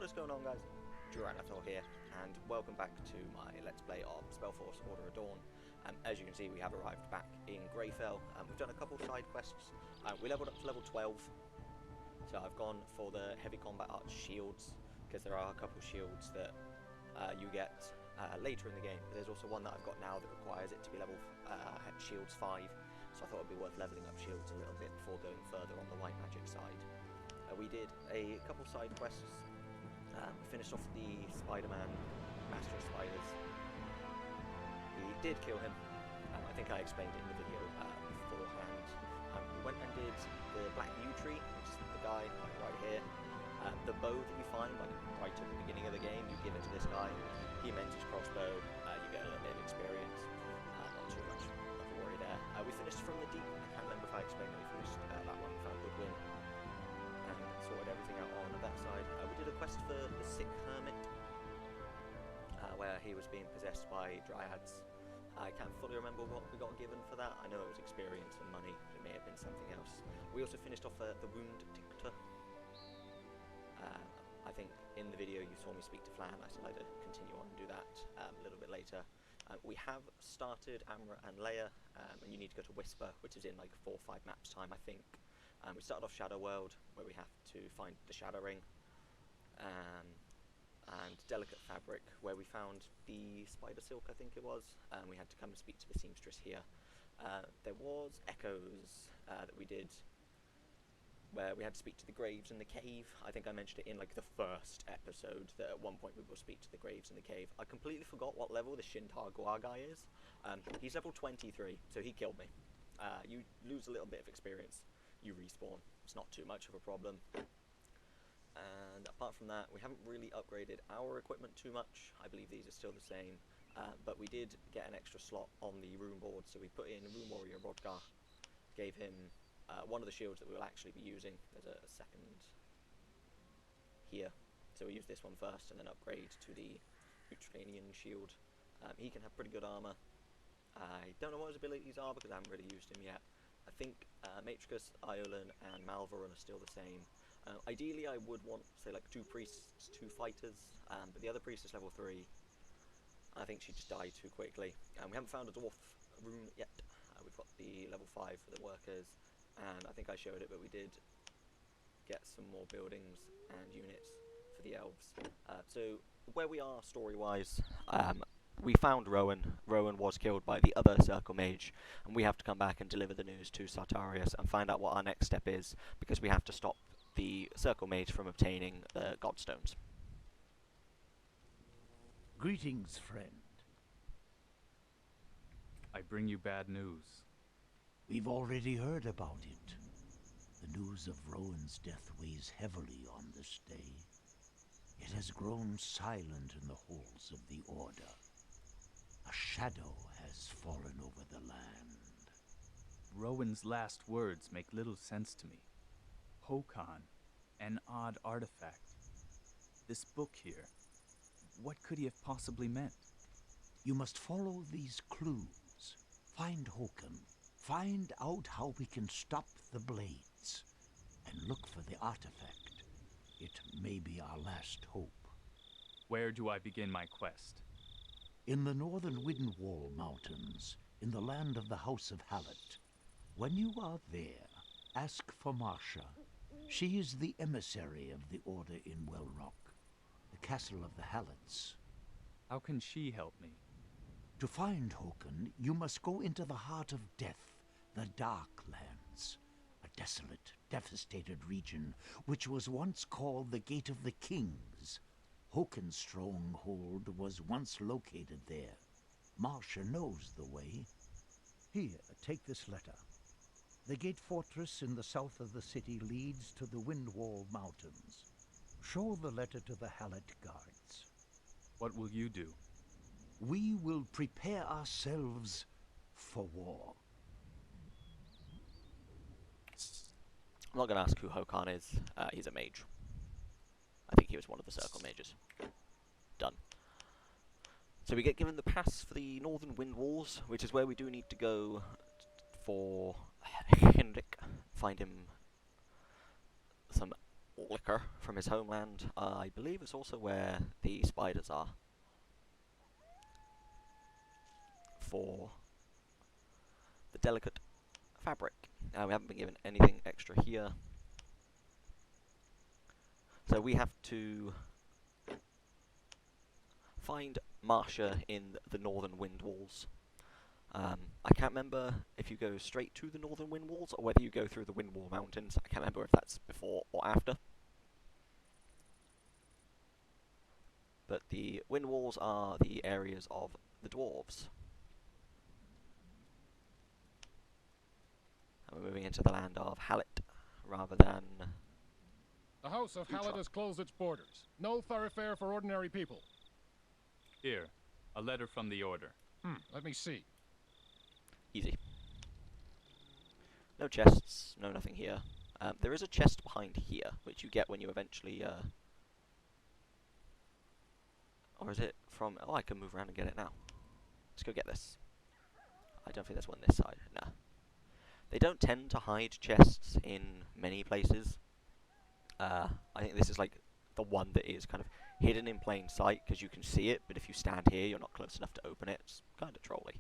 What's going on, guys? Duranator here, and welcome back to my Let's Play of Spellforce Order of Dawn. As you can see, we have arrived back in Greyfell. We've done a couple side quests. We leveled up to level 12, so I've gone for the heavy combat arch shields, because there are a couple shields that you get later in the game. There's also one that I've got now that requires it to be level shields 5, so I thought it'd be worth leveling up shields a little bit before going further on the white magic side. We did a couple side quests. We finished off the Spider-Man, Master of Spiders. We did kill him. I think I explained it in the video beforehand. We went and did the Black Yew Tree, which is the guy right here. The bow that you find, like right at the beginning of the game, you give it to this guy. He mends his crossbow. You get a little bit of experience. Not too much of a worry there. We finished from the deep. I can't remember if I explained that we finished that one. We found Goodwin. Sorted everything out on that side. We did a quest for the Sick Hermit, where he was being possessed by dryads. I can't fully remember what we got given for that. I know it was experience and money. It may have been something else. We also finished off the Wound Dicta. I think in the video you saw me speak to Flan. I decided to continue on and do that a little bit later. We have started Amra and Leia, and you need to go to Whisper, which is in like 4 or 5 maps time, I think. We started off Shadow World, where we have to find the Shadow Ring, and Delicate Fabric, where we found the Spider Silk, I think it was. We had to come and speak to the seamstress here. There was Echoes that we did, where we had to speak to the Graves in the cave. I think I mentioned it in like the first episode, that at one point we will speak to the Graves in the cave. I completely forgot what level the Shintar Guar guy is. He's level 23, so he killed me. You lose a little bit of experience. You respawn. It's not too much of a problem. And apart from that, we haven't really upgraded our equipment too much. I believe these are still the same. But we did get an extra slot on the rune board, so we put in Rune Warrior Rodgar. Gave him one of the shields that we will actually be using. There's a second here. So we use this one first and then upgrade to the Utranian shield. He can have pretty good armor. I don't know what his abilities are because I haven't really used him yet. I think Matricus, Iolan, and Malvoran are still the same. Ideally, I would want, say, like 2 priests, 2 fighters, but the other priest is level 3. I think she just died too quickly. We haven't found a dwarf rune yet. We've got the level 5 for the workers, and I think I showed it, but we did get some more buildings and units for the elves. So where we are story-wise, we found Rowan. Rowan was killed by the other Circle Mage, and we have to come back and deliver the news to Sartarius and find out what our next step is, because we have to stop the Circle Mage from obtaining the Godstones. Greetings, friend. I bring you bad news. We've already heard about it. The news of Rowan's death weighs heavily on this day. It has grown silent in the halls of the Order. A shadow has fallen over the land. Rowan's last words make little sense to me. Hokan, an odd artifact. This book here, what could he have possibly meant? You must follow these clues. Find Hokan. Find out how we can stop the blades. And look for the artifact. It may be our last hope. Where do I begin my quest? In the northern Windwall mountains, in the land of the House of Hallett. When you are there, ask for Marcia. She is the emissary of the Order in Wellrock, the castle of the Halletts. How can she help me? To find Hokan, you must go into the heart of death, the Dark Lands, a desolate, devastated region which was once called the Gate of the Kings. Hokan's stronghold was once located there. Marcia knows the way. Here, take this letter. The gate fortress in the south of the city leads to the Windwall Mountains. Show the letter to the Hallett guards. What will you do? We will prepare ourselves for war. I'm not going to ask who Hokan is. He's a mage. I think he was one of the Circle Mages. Done. So we get given the pass for the Northern Windwalls, which is where we do need to go for Henrik. Find him some liquor from his homeland. I believe it's also where the spiders are for the delicate fabric. We haven't been given anything extra here, so we have to find Marcia in the northern Windwalls. I can't remember if you go straight to the northern Windwalls or whether you go through the Windwall Mountains. I can't remember if that's before or after. But the Windwalls are the areas of the dwarves. And we're moving into the land of Hallet rather than... The House of Hallet has closed its borders. No thoroughfare for ordinary people. Here, a letter from the Order. Let me see. Easy. No chests, no nothing here. There is a chest behind here, which you get when you eventually... Or is it from... Oh, I can move around and get it now. Let's go get this. I don't think there's one this side. Nah. They don't tend to hide chests in many places. I think this is like the one that is kind of hidden in plain sight because you can see it, but if you stand here, you're not close enough to open it. It's kind of trolly.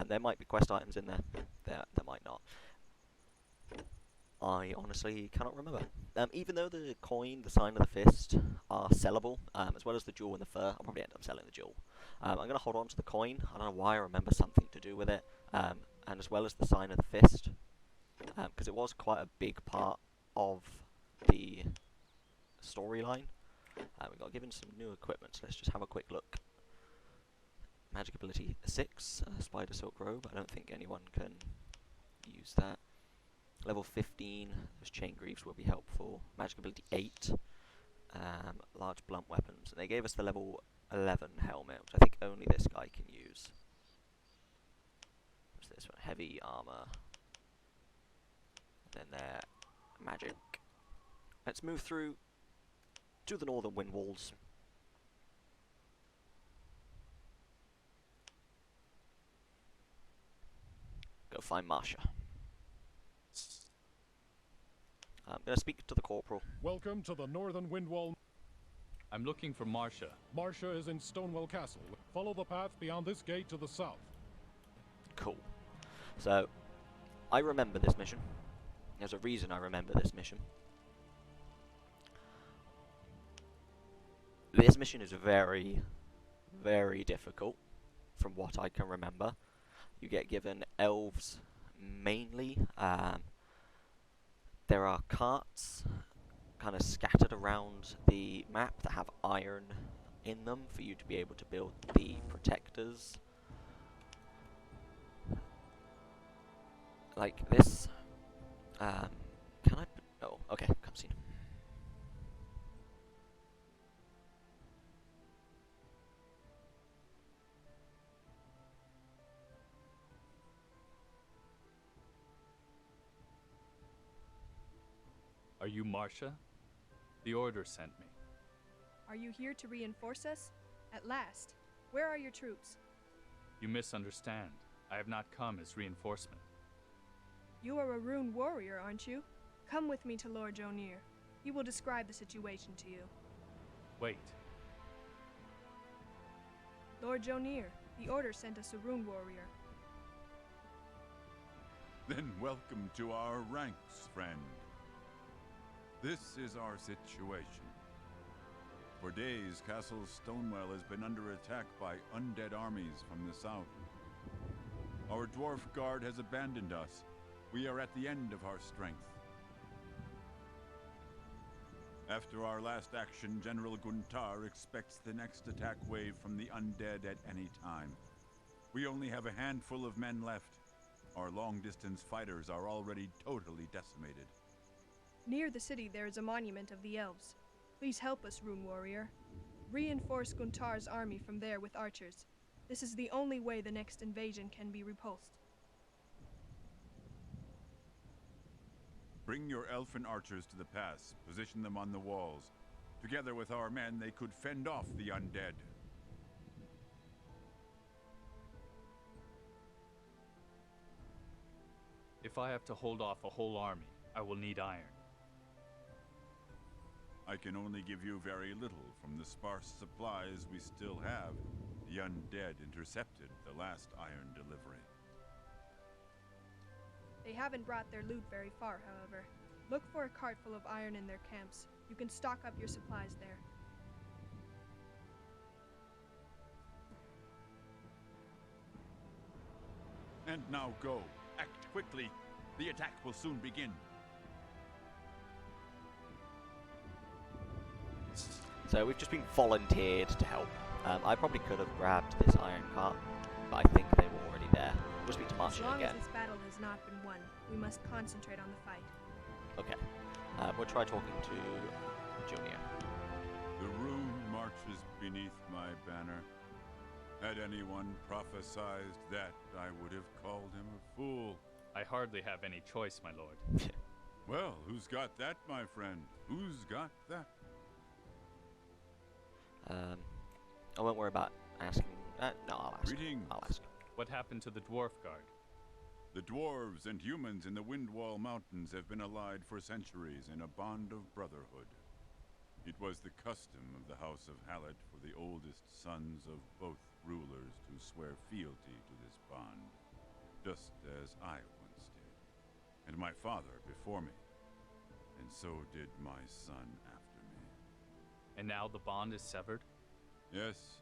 There might be quest items in there. There might not. I honestly cannot remember. Even though the coin, the sign of the fist, are sellable, as well as the jewel and the fur, I'll probably end up selling the jewel. I'm going to hold on to the coin. I don't know why, I remember something to do with it. And as well as the sign of the fist, because it was quite a big part of the storyline. We got given some new equipment, so let's just have a quick look. Magic ability 6, Spider Silk Robe. I don't think anyone can use that. Level 15, those chain greaves will be helpful. Magic ability 8, large blunt weapons. And they gave us the level 11 helmet, which I think only this guy can use. What's this one? Heavy armor. And then there, magic. Let's move through to the northern Windwalls. Go find Marcia. I'm going to speak to the corporal. Welcome to the northern Windwall. I'm looking for Marcia. Marcia is in Stonewall Castle. Follow the path beyond this gate to the south. Cool. So, I remember this mission. There's a reason I remember this mission. This mission is very, very difficult, from what I can remember. You get given elves, mainly. There are carts kind of scattered around the map that have iron in them for you to be able to build the protectors. Like this. Can I... Oh, okay, cutscene. Are you Marcia? The Order sent me. Are you here to reinforce us? At last. Where are your troops? You misunderstand. I have not come as reinforcement. You are a rune warrior, aren't you? Come with me to Lord Jonir. He will describe the situation to you. Wait. Lord Jonir, the Order sent us a rune warrior. Then welcome to our ranks, friend. This is our situation. For days, Castle Stonewell has been under attack by undead armies from the south. Our dwarf guard has abandoned us. We are at the end of our strength. After our last action, General Guntar expects the next attack wave from the undead at any time. We only have a handful of men left. Our long-distance fighters are already totally decimated. Near the city there is a monument of the elves. Please help us, rune warrior. Reinforce Guntar's army from there with archers. This is the only way the next invasion can be repulsed. Bring your elfin archers to the pass. Position them on the walls. Together with our men, they could fend off the undead. If I have to hold off a whole army, I will need iron. I can only give you very little from the sparse supplies we still have. The undead intercepted the last iron delivery. They haven't brought their loot very far, however. Look for a cart full of iron in their camps. You can stock up your supplies there. And now go. Act quickly. The attack will soon begin. So we've just been volunteered to help. I probably could have grabbed this iron cart, but I think they were already there. We'll speak to As Marcia long again. as this battle has not been won, we must concentrate on the fight. Okay. We'll try talking to Junior. The rune marches beneath my banner. Had anyone prophesied that, I would have called him a fool. I hardly have any choice, my lord. Well, who's got that, my friend? Who's got that? I won't worry about asking. No, I'll ask. Greetings. I'll ask. What happened to the dwarf guard? The dwarves and humans in the Windwall Mountains have been allied for centuries in a bond of brotherhood. It was the custom of the House of Hallett for the oldest sons of both rulers to swear fealty to this bond, just as I once did, and my father before me, and so did my son after me. And now the bond is severed? Yes,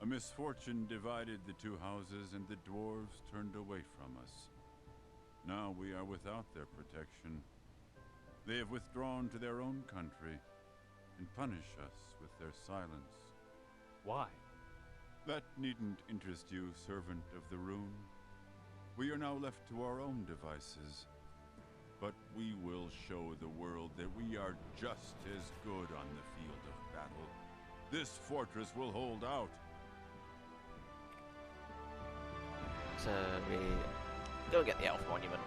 a misfortune divided the two houses and the dwarves turned away from us. Now we are without their protection. They have withdrawn to their own country and punish us with their silence. Why? That needn't interest you, servant of the rune. We are now left to our own devices. But we will show the world that we are just as good on the field of battle. This fortress will hold out. So we go and get the elf monument.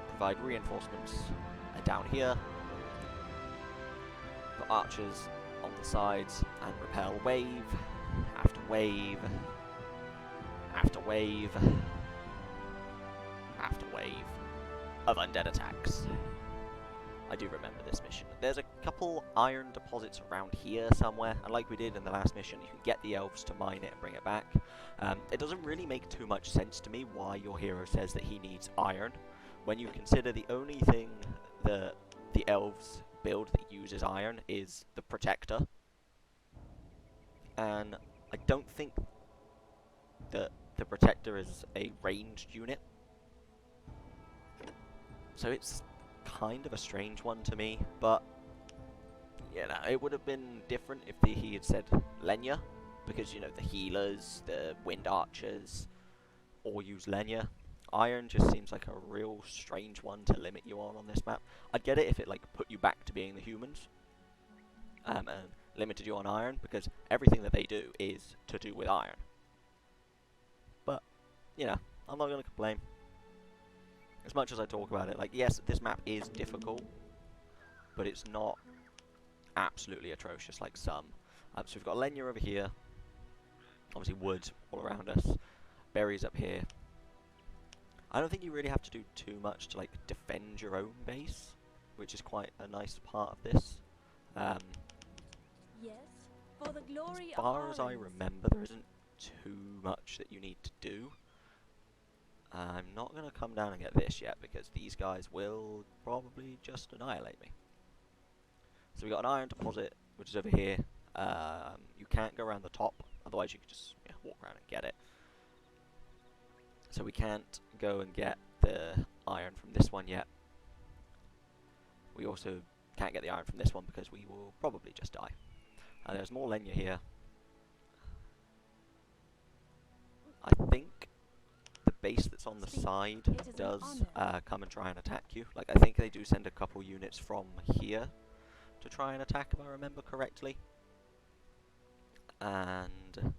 Provide reinforcements down here. Put archers on the sides and repel wave after wave after wave after wave of undead attacks. I do remember this mission. There's a couple iron deposits around here somewhere, and like we did in the last mission, you can get the elves to mine it and bring it back. It doesn't really make too much sense to me why your hero says that he needs iron, when you consider the only thing that the elves build that uses iron is the Protector. And I don't think that the Protector is a ranged unit. So it's kind of a strange one to me, but you know, it would have been different if he had said Lenya, because you know, the healers, the wind archers all use Lenya. Iron just seems like a real strange one to limit you on this map. I'd get it if it like put you back to being the humans and limited you on iron, because everything that they do is to do with iron. But you know, I'm not going to complain. As much as I talk about it, like, yes, this map is difficult, but it's not absolutely atrocious like some. So we've got Lenya over here, obviously wood all around us, berries up here. I don't think you really have to do too much to like defend your own base, which is quite a nice part of this. Yes, for the glory As far as I remember, there isn't too much that you need to do. I'm not going to come down and get this yet, because these guys will probably just annihilate me. So we got an iron deposit, which is over here. You can't go around the top, otherwise you could just walk around and get it. So we can't go and get the iron from this one yet. We also can't get the iron from this one because we will probably just die. There's more Lenya here. I think the base that's on the side does come and try and attack you. Like, I think they do send a couple units from here to try and attack, if I remember correctly. And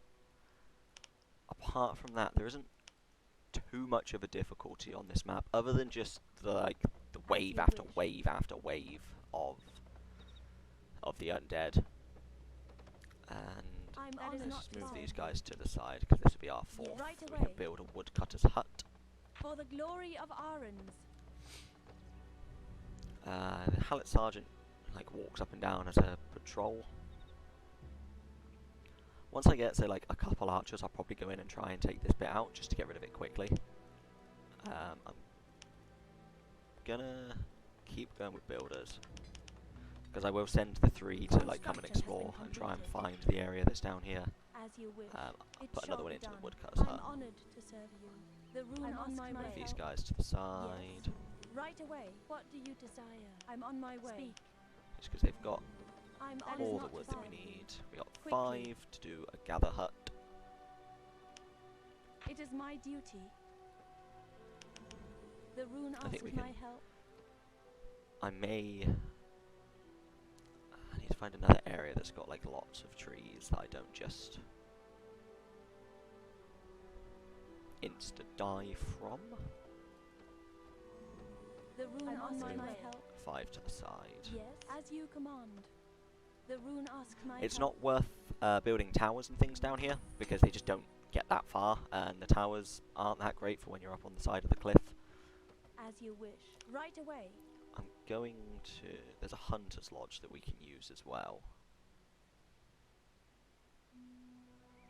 apart from that, there isn't too much of a difficulty on this map, other than just the wave after wave after wave of the undead. And let's just move these guys to the side, because this will be our fourth. Right We away. can build a woodcutter's hut. For the glory of Arons. The Hallett Sergeant like walks up and down as a patrol. Once I get, say, like a couple archers, I'll probably go in and try and take this bit out just to get rid of it quickly. I'm gonna keep going with builders, because I will send the 3 to like come and explore and try and find the area that's down here. As you wish. I'll It put another shall one be into the done. woodcutter's I'm hut. honored to serve you. The rune I'm on my asks way. Move these help. guys to the side, Right away. What do you desire? I'm on my way. Speak. just because they've got I'm all the wood that we need. We got 5 to do a gather hut. It is my duty. The rune I think we asks my can- help. I need to find another area that's got like lots of trees that I don't just insta die from. The rune asks on my my way. help. 5 to the side. Yes, as you command. The rune asks my It's help. not worth building towers and things down here because they just don't get that far, and the towers aren't that great for when you're up on the side of the cliff. As you wish. Right away. I'm going to... There's a hunter's lodge that we can use as well.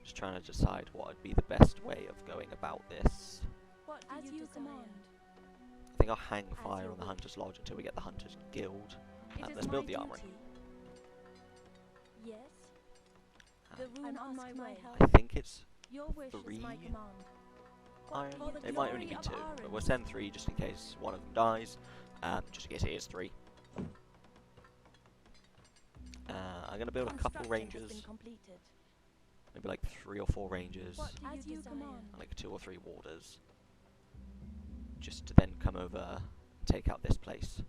Just trying to decide what would be the best way of going about this. What do As you you desire? command. I think I'll hang As fire you on the wish. hunter's lodge until we get the hunter's guild. It is Let's build my the armory. duty. Yes. The Um, rune I'm on asks my my way. help. I think it's Your wish is my 3 command. iron. For the It might only glory be of 2, but Aaron. we'll send 3 just in case one of them dies. Just in case it is 3. I'm going to build a couple Construction has been rangers, completed. maybe like 3 or 4 rangers, What do As you desire? command. and like 2 or 3 warders, just to then come over and take out this place.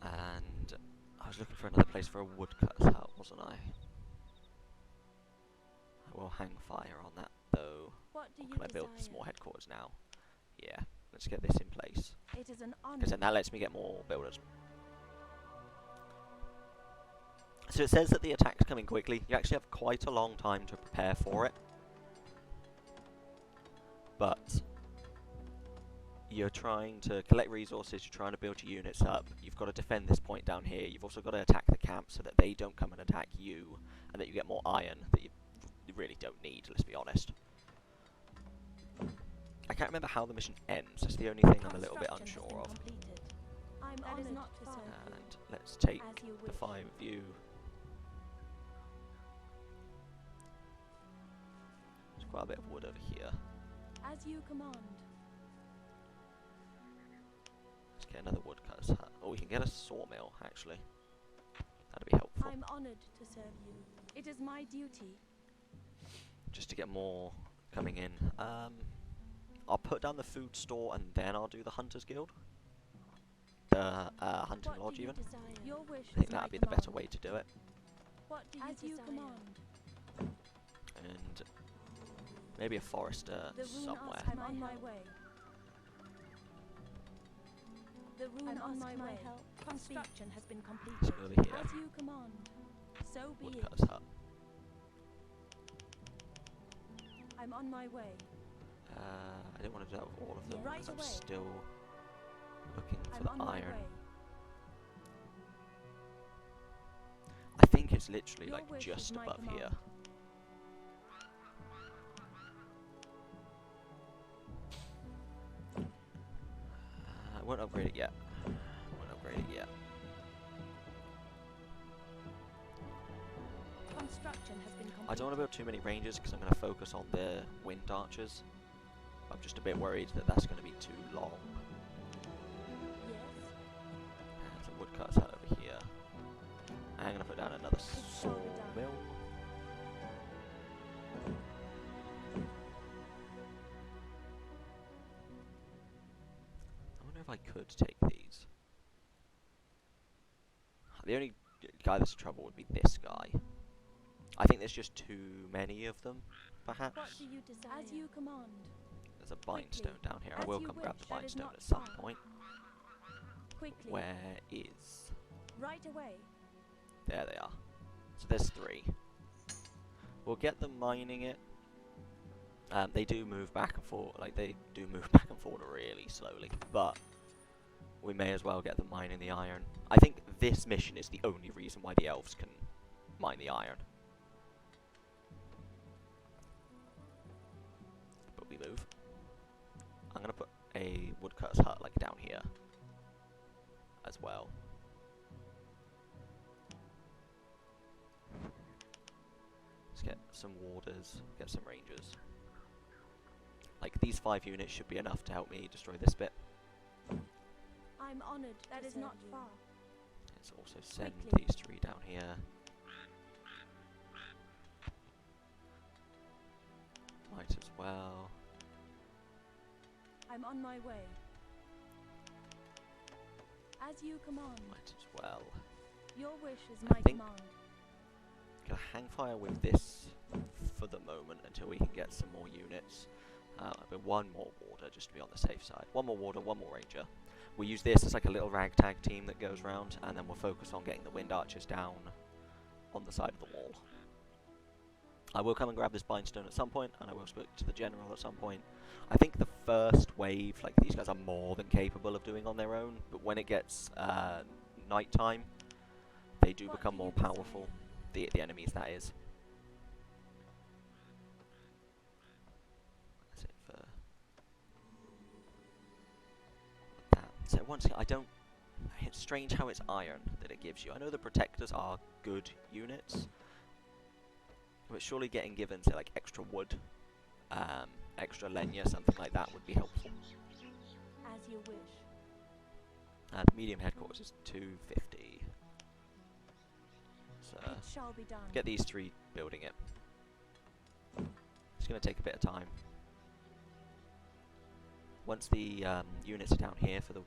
And I was looking for another place for a woodcutter's hut, wasn't I? I will hang fire on that though. What do Or you can I desire? build the small headquarters now? Yeah, let's get this in place. It is an honor. Because then that lets me get more builders. So it says that the attack's coming quickly. You actually have quite a long time to prepare for it. But you're trying to collect resources, you're trying to build your units up, you've got to defend this point down here, you've also got to attack the camp so that they don't come and attack you, and that you get more iron that you really don't need, let's be honest. I can't remember how the mission ends, that's the only thing I'm a little bit Construction has unsure been of. completed. I'm That is honored not to far. serve you. And let's take As you the wish. 5 of you. There's quite a bit of wood over here. As you command. Let's get another woodcutter's hut. Oh, we can get a sawmill, actually. That'd be helpful. I'm honored to serve you. It is my duty. Just to get more coming in. I'll put down the food store and then I'll do the Hunter's Guild. The Hunting What Lodge, do you even. desire? Your wish I think is my that'd be the better command. way to do it. What do you As you desire? command. And maybe a forester The rune somewhere. asks I'm on my way. The rune I'm on asks my my way. help. Construction has been Let's completed. go over here. As you command. So be Woodcutter's it. hut. I'm on my way. I didn't want to do that with all of them Right because I'm away. still looking for I'm the on my iron. way. I think it's literally Your like wish just is my above here. command. I won't upgrade it yet. Won't upgrade it yet. Construction has been completed. I don't want to build too many rangers because I'm going to focus on the wind archers. I'm just a bit worried that that's going to be too long. Yes. There's a woodcutter's hut over here. I'm going to put down another shall be done. sawmill. I wonder if I could take these. The only guy that's in trouble would be this guy. I think there's just too many of them, perhaps. What do you desire? As you command. There's a bindstone down here. I As will you come grab the wish. That is bindstone not at some far. point. Quickly. Where is... Right away. There they are. So there's 3. We'll get them mining it. They do move back and forth, like they do move back and forward really slowly, but we may as well get them mining the iron. I think this mission is the only reason why the elves can mine the iron. But we move. I'm gonna put a woodcutter's hut like down here as well. Let's get some warders, get some rangers. Like these 5 units should be enough to help me destroy this bit. I'm honored. That is not far. Let's also send Quickly. these 3 down here. Might as well. I'm on my way. As you command. Might as well. Your wish is I my think- command. Gonna hang fire with this for the moment until we can get some more units. But 1 more warder just to be on the safe side. 1 more warder, 1 more ranger. We use this as like a little ragtag team that goes round, and then we'll focus on getting the wind archers down on the side of the wall. I will come and grab this bindstone at some point, and I will speak to the general at some point. I think the first wave, like these guys are more than capable of doing on their own, but when it gets night time, they do What become do more you desire? powerful. The enemies, that is. That's it for that. So once again, I don't. It's strange how it's iron that it gives you. I know the protectors are good units, but surely getting given, say, like extra wood, extra lenya, something like that would be helpful. As you wish. The medium headquarters is 250. So It shall be done. get these 3 building it. It's going to take a bit of time. Once the units are down here for the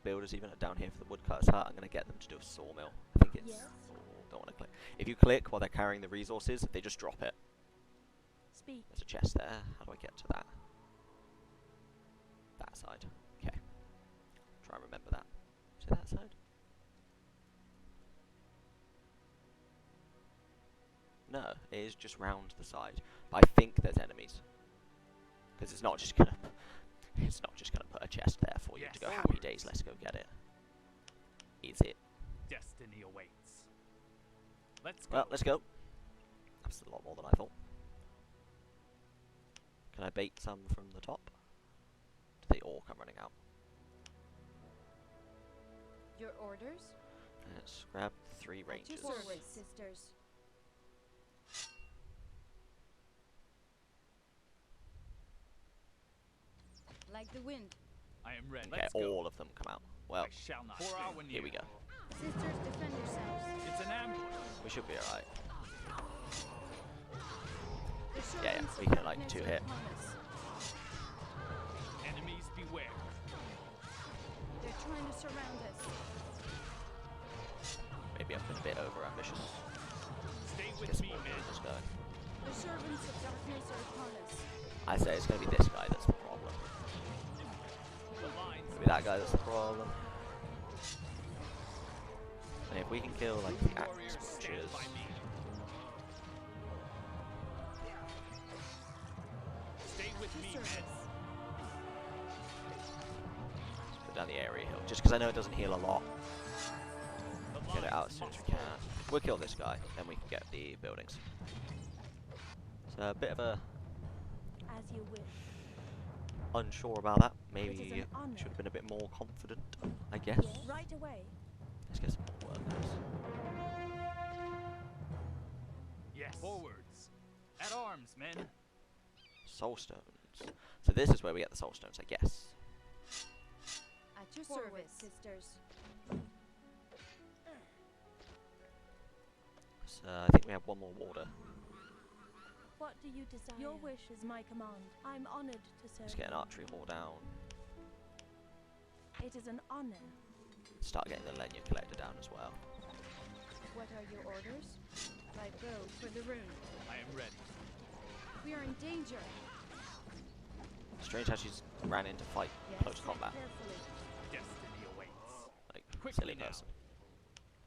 builders, even are down here for the woodcutter's hut, I'm going to get them to do a sawmill. I think it's. Yes. Oh, don't want to click. If you click while they're carrying the resources, they just drop it. Speak. There's a chest there. How do I get to that? That side. Okay. Try and remember that. Is it that side? No, it is just round the side. But I think there's enemies. Because it's not just gonna put a chest there for you to go happy days, let's go get it. Is it? Destiny awaits. Let's go. Well, let's go. That's a lot more than I thought. Can I bait some from the top? Do they all come running out? Your orders? Let's grab 3 At your rangers. service, sisters. Like the wind. I am ready. Okay, Let's go. all of them come out. Well, I shall not here fail. we go. Sisters, defend yourselves. It's an ambush. We should be alright. The Yeah, servants we of can, like, darkness 2 are hit. upon us. Enemies beware. They're trying to surround us. Maybe I've been a bit over ambitious. Stay Get with some me, more men. units going. The servants of darkness are upon us. I say it's going to be this guy that's the problem. The lines. Maybe that guy that's the problem. And if we can kill like the axe Warriors, stand butchers, by me. Stay with me, men. put down the area heal, just because I know it doesn't heal a lot. The Get it out as lines soon as we must can. hold. We'll kill this guy, then we can get the buildings. So a bit of a As you wish. unsure about that. It Maybe is an honor. should have been a bit more confident, I guess. Yes. Right away. Let's get some more workers. Yes. Forwards. At arms, men. Soul stones. So this is where we get the soul stones, I guess. At your Forward, service. sisters. So I think we have 1 more warder. What do you desire? Your wish is my command. I'm honored to serve. Let's get an you. archery hall down. It is an honor. Start getting the Lenya collector down as well. What are your orders? I go for the rune. I am ready. We are in danger. Strange how she's ran into fight close combat. Carefully. Destiny awaits. Like, Quickly silly now. person.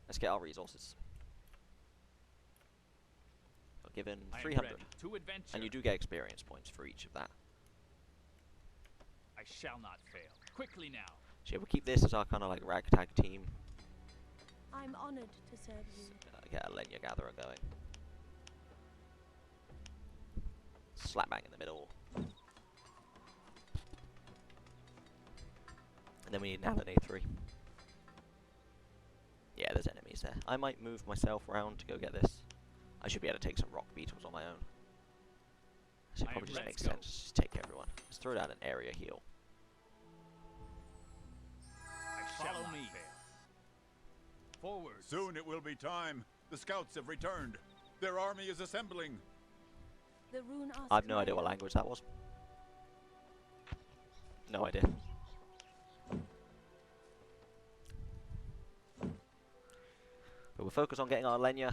Let's get our resources. Go given I am 300. ready to adventure. And you do get experience points for each of that. I shall not fail. Quickly now. So yeah, we'll keep this as our kind of like ragtag team. I'm honored to serve you. Get a Lenya Gatherer going. Slap bang in the middle. And then we need an Alan A3. Yeah, there's enemies there. I might move myself around to go get this. I should be able to take some rock beetles on my own. So it probably just makes sense to just take everyone. Let's throw down an area heal. I shall not fail. Forward. Soon it will be time. The scouts have returned. Their army is assembling. The rune asks I have no my idea what help. language that was. No idea. But we'll focus on getting our Lenya.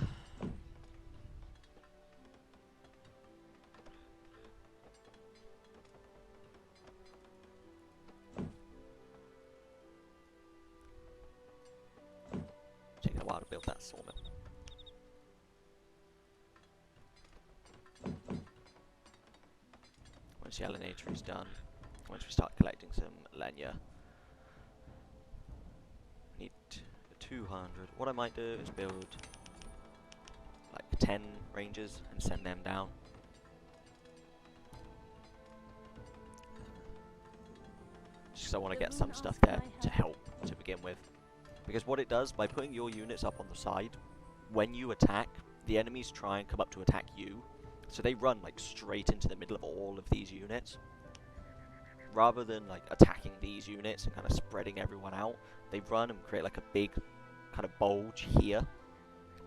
Taking a while to build that sawmill. Once the alienator is done, once we start collecting some Lenya, need 200. What I might do is build like 10 rangers and send them down. Just 'cause I want to get some stuff there to help to begin with. Because what it does, by putting your units up on the side, when you attack, the enemies try and come up to attack you. So they run like straight into the middle of all of these units. Rather than like attacking these units and kind of spreading everyone out, they run and create like a big kind of bulge here,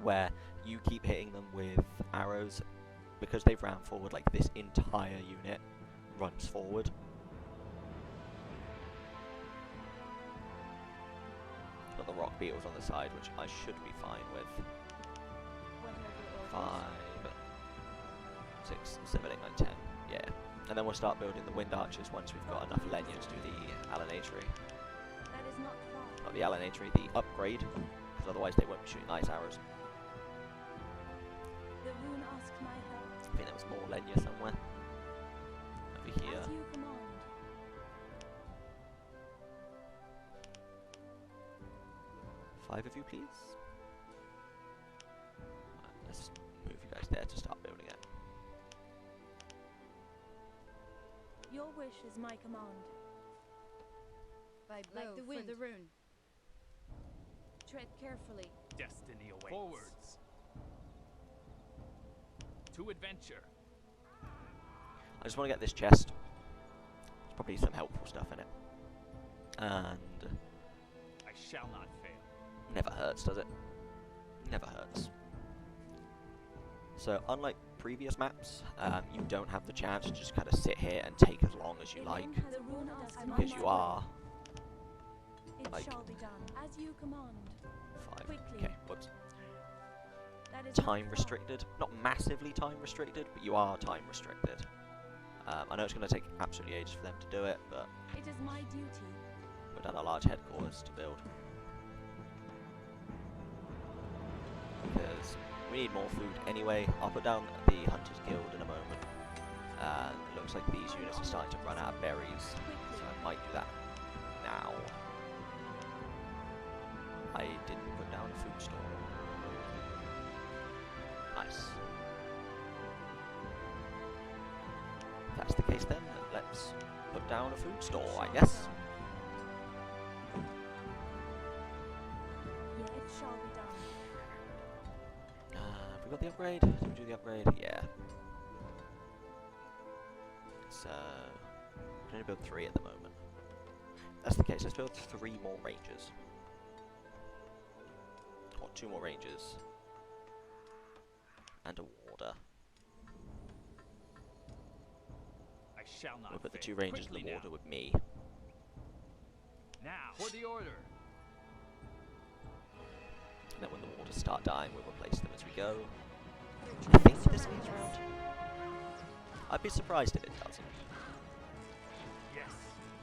where you keep hitting them with arrows. Because they've ran forward, like this entire unit runs forward. Got the rock beetles on the side, which I should be fine with. What are your orders? 5, 6, 7, 8, 9, 10. Yeah. And then we'll start building the wind archers once we've got enough Lenya to do the allenatory. That is not far. Not the allenatory, the upgrade. Because otherwise they won't be shooting ice arrows. The rune asks my help. I think there was more Lenya somewhere. Over here. As you command. 5 of you, please. Right, let's move you guys there to start building it. Your wish is my command. By blow the for wind. the rune. Tread carefully. Destiny awaits. Forwards. To adventure. I just want to get this chest. There's probably some helpful stuff in it. And I shall not fail. never hurts, does it? Never hurts. So, unlike previous maps, you don't have the chance to just kind of sit here and take as long as you like, The rune asks my because you help. are It like- shall be done. As you command. 5. Quickly. Okay, whoops. That is Time not far. restricted. Not massively time restricted, but you are time restricted. I know it's going to take absolutely ages for them to do it, but It is my duty. we've done a large headquarters to build. Because we need more food anyway. I'll put down the Hunters Guild in a moment. And it looks like these units are starting to run out of berries, so I might do that now. I didn't put down a food store. Nice. If that's the case then, let's put down a food store, I guess. Yeah, it shall be done. Have we got the upgrade? Did we do the upgrade? Yeah. So, we can only build 3 at the moment. If that's the case, let's build 3 more rangers. Or 2 more rangers. And a warder. I shall not We'll put the fail. 2 rangers and Quickly the warder now. with me. Now for the order. And then when the warders start dying, we'll replace them as we go. I think this leads round. I'd be surprised if it doesn't. Yes.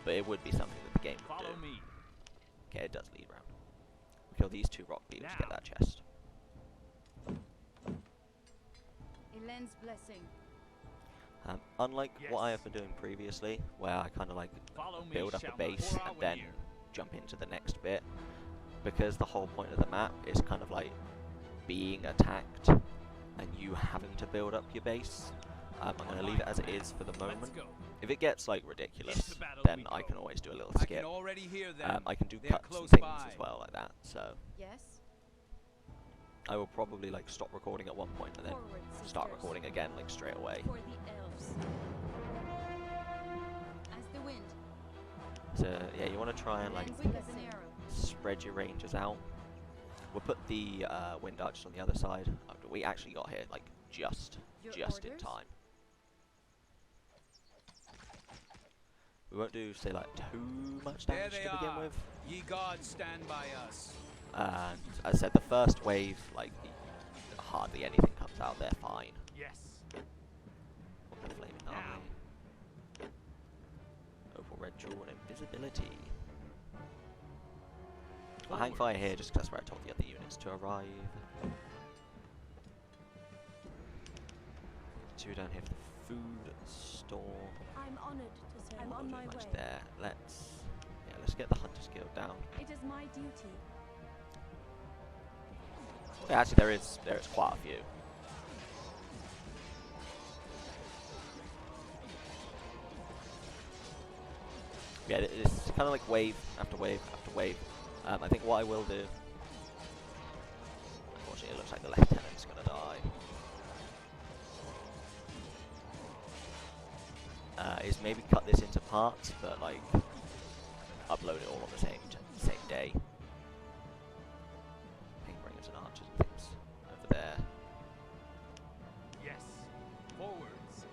But it would be something that the game would Follow do. me. Okay, it does lead round. We kill these 2 rock beetles to get Now. that chest. Elene's blessing. Unlike what I Yes. have been doing previously, where I kind of like Follow me, build up a shall base not pour and out then when you- jump into the next bit, because the whole point of the map is kind of like being attacked and you having to build up your base. I'm going to leave it as it is for the moment. Let's go. If it gets like ridiculous, Into battle then we I go. can always do a little I skip. can already hear them. I can do They're cuts and close things by. as well like that, so Yes? I will probably like stop recording at one point and then Forward, start sisters. recording again like straight away. For the elves. As the wind. So yeah, you want to try and like Elene's quick as an arrow. spread your ranges out. We'll put the wind archers on the other side. We actually got here like just Your in orders? time. We won't do say like too much There damage they to begin are. with. Ye gods stand by us. And as I said, the first wave, like hardly anything comes out. They're fine. Yes. What kind of flaming Now. army? Opal red jewel and invisibility. I'll hang fire here just because that's where I told the other units to arrive. 2 down here for the food store. I'm honored to serve. I'm Not on doing my much way. there. Let's get the Hunter's Guild down. It is my duty. Yeah, actually there is quite a few. Yeah, it's kind of like wave after wave after wave. I think what I will do. Unfortunately, it looks like the lieutenant's gonna die. Is maybe cut this into parts, but like upload it all on the same day. Paintbringers and archers and things over there. Yes. Forwards.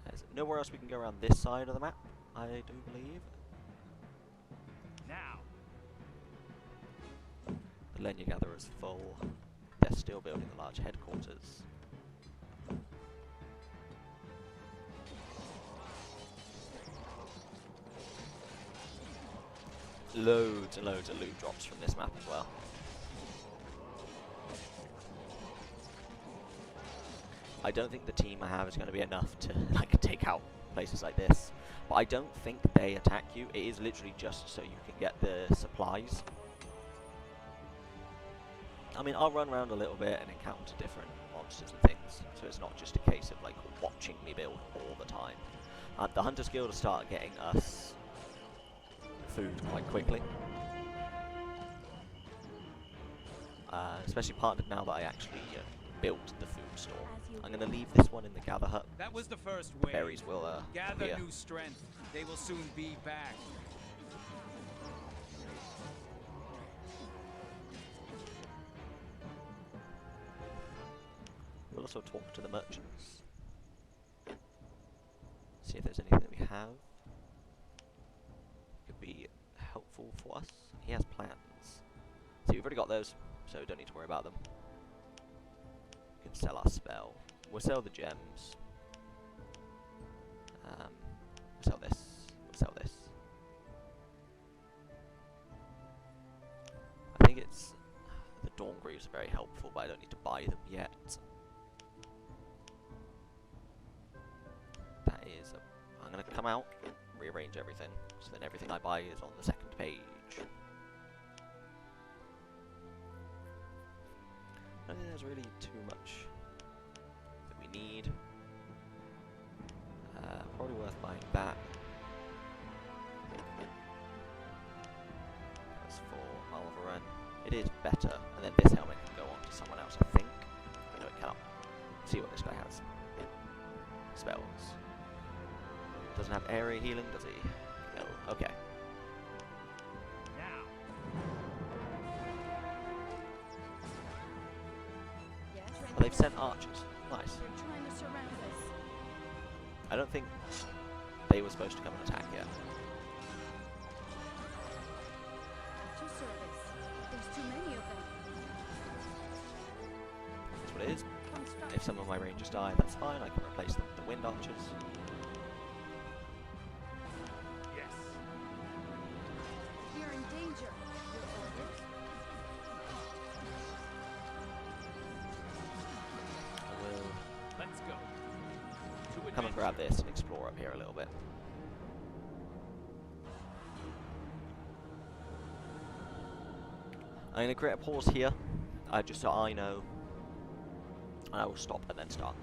There's nowhere else we can go around this side of the map, I do believe. Now. The Lenya Gatherer's full. They're still building the large headquarters. Loads and loads of loot drops from this map as well. I don't think the team I have is going to be enough to like take out places like this. But I don't think they attack you. It is literally just so you can get the supplies. I mean, I'll run around a little bit and encounter different monsters and things. So it's not just a case of like watching me build all the time. The Hunters Guild will start getting us food quite quickly. Especially partnered now that I actually built the food store. I'm going to leave this one in the gather hut. That was the first wave. Berries will Gather appear. new strength. They will soon be back. We'll also talk to the merchants. See if there's anything that we have. Could be helpful for us. He has plans. See, we've already got those, so don't need to worry about them. We can sell our spell. We'll sell the gems. We'll sell this. We'll sell this. I think it's... The Dawn Greaves are very helpful, but I don't need to buy them yet. That is... I'm going to come out, rearrange everything, so then everything I buy is on the second page. I don't think there's really too much that we need. Probably worth buying that. That's for Malveren. It is better, and then this helmet can go on to someone else, I think. No, it cannot. See what this guy has. Spells. Doesn't have area healing, does he? No. Okay. Now. Yes? Well, they've sent archers. Nice. They're trying to surround us. I don't think they were supposed to come and attack yet. To service. There's too many of them. That's what it is. Construct. If some of my rangers die, that's fine. I can replace them with the wind archers. Yes. You're in danger. Your orders? I will come and grab this and explore up here a little bit. I'm going to create a pause here, just so I know, and I will stop and then start.